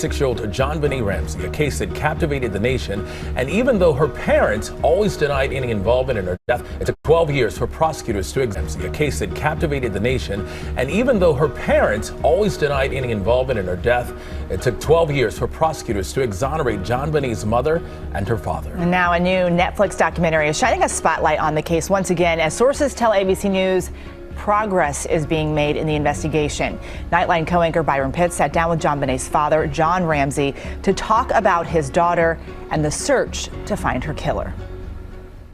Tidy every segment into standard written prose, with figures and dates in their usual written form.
6-year-old JonBenét Ramsey, a case that captivated the nation. And even though her parents always denied any involvement in her death, it took 12 years for prosecutors to examine a case that captivated the nation. And even though her parents always denied any involvement in her death, it took 12 years for prosecutors to exonerate JonBenét's mother and her father. And now a new Netflix documentary is shining a spotlight on the case once again, as sources tell ABC News progress is being made in the investigation. Nightline co-anchor Byron Pitts sat down with JonBenét's father, John Ramsey, to talk about his daughter and the search to find her killer.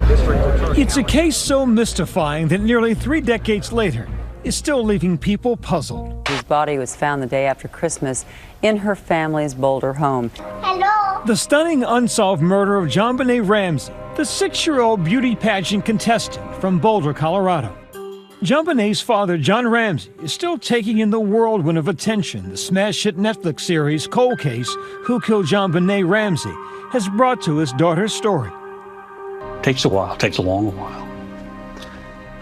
It's a case so mystifying that nearly 3 decades later is still leaving people puzzled. His body was found the day after Christmas in her family's Boulder home. Hello. The stunning unsolved murder of JonBenét Ramsey, the 6-year-old beauty pageant contestant from Boulder, Colorado. JonBenét's father, John Ramsey, is still taking in the whirlwind of attention the smash hit Netflix series Cold Case, Who Killed JonBenét Ramsey, has brought to his daughter's story. Takes a while, takes a long while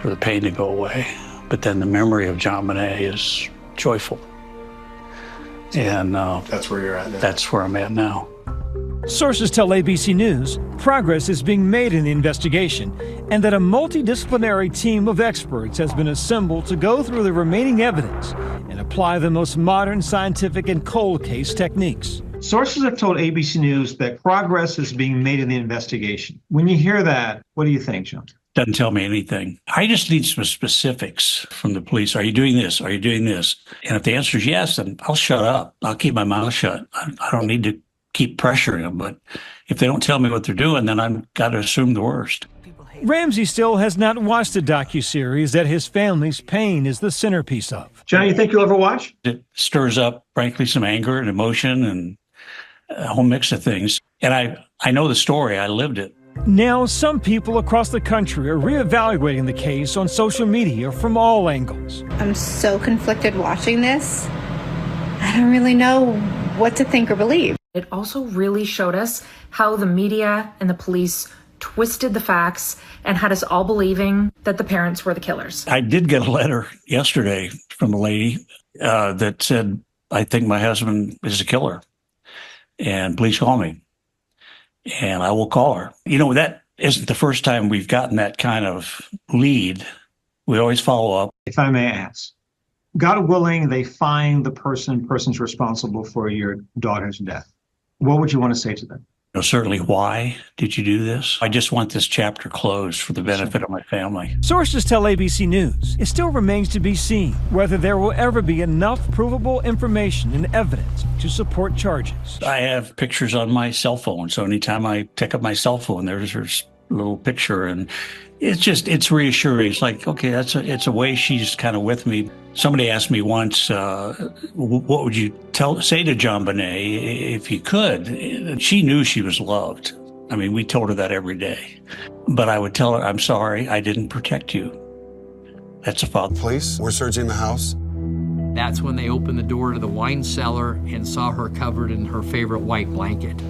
for the pain to go away. But then the memory of JonBenét is joyful. And that's where you're at now. That's where I'm at now. Sources tell ABC News progress is being made in the investigation and that a multidisciplinary team of experts has been assembled to go through the remaining evidence and apply the most modern scientific and cold case techniques. Sources have told ABC News that progress is being made in the investigation. When you hear that, what do you think, John? Doesn't tell me anything. I just need some specifics from the police. Are you doing this? Are you doing this? And if the answer is yes, then I'll shut up. I'll keep my mouth shut. I don't need to keep pressuring them, but if they don't tell me what they're doing, then I've got to assume the worst. Ramsey still has not watched the docuseries that his family's pain is the centerpiece of. John, you think you'll ever watch? It stirs up, frankly, some anger and emotion and a whole mix of things. And I know the story. I lived it. Now, some people across the country are reevaluating the case on social media from all angles. I'm so conflicted watching this. I don't really know what to think or believe. It also really showed us how the media and the police twisted the facts and had us all believing that the parents were the killers. I did get a letter yesterday from a lady that said, I think my husband is a killer, and please call me. And I will call her. You know, that isn't the first time we've gotten that kind of lead. We always follow up. If I may ask, God willing, they find the person's responsible for your daughter's death. What would you want to say to them? You know, certainly, why did you do this? I just want this chapter closed for the benefit of my family. Sources tell ABC News it still remains to be seen whether there will ever be enough provable information and evidence to support charges. I have pictures on my cell phone, so anytime I pick up my cell phone, there's her little picture, and it's reassuring. It's like, okay, it's a way she's kind of with me. Somebody asked me once, what would you say to JonBenét if you could? She knew she was loved. I mean, we told her that every day. But I would tell her, I'm sorry, I didn't protect you. That's a father. Police were searching the house. That's when they opened the door to the wine cellar and saw her covered in her favorite white blanket.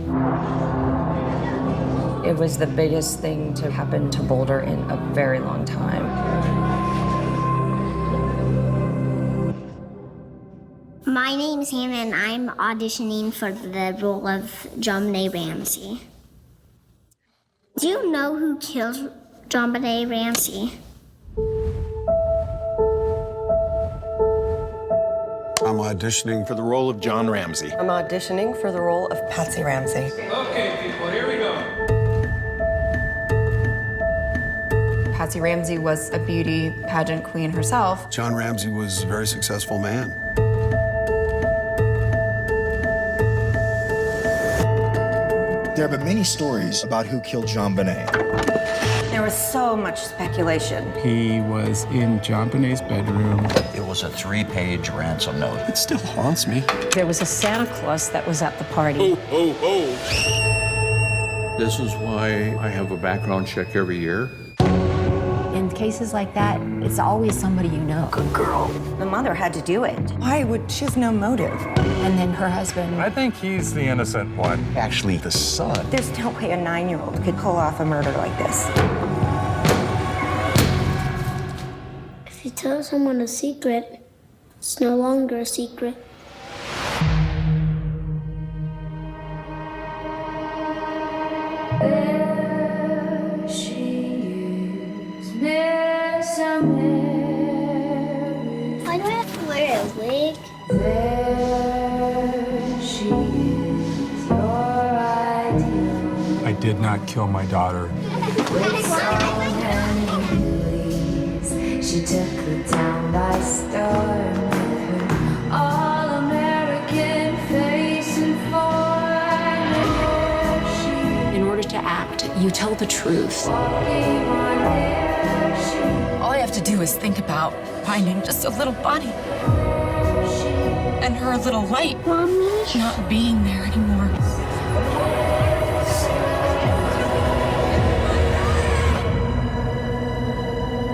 It was the biggest thing to happen to Boulder in a very long time. My name's Hannah, and I'm auditioning for the role of JonBenét Ramsey. Do you know who killed JonBenét Ramsey? I'm auditioning for the role of John Ramsey. I'm auditioning for the role of Patsy Ramsey. Okay, people, here we go. Patsy Ramsey was a beauty pageant queen herself. John Ramsey was a very successful man. There have been many stories about who killed JonBenét. There was so much speculation. He was in JonBenét's bedroom. It was a 3-page ransom note. It still haunts me. There was a Santa Claus that was at the party. Oh, oh, oh. This is why I have a background check every year. In cases like that, it's always somebody you know. Good girl. The mother had to do it. Why would she have no motive? And then her husband. I think he's the innocent one. Actually, the son. There's no way a 9-year-old could pull off a murder like this. If you tell someone a secret, it's no longer a secret. did not kill my daughter. With so many beauties, she took the town by storm with her all-American face and form. In order to act, you tell the truth. All I have to do is think about finding just a little body and her little light not being there anymore.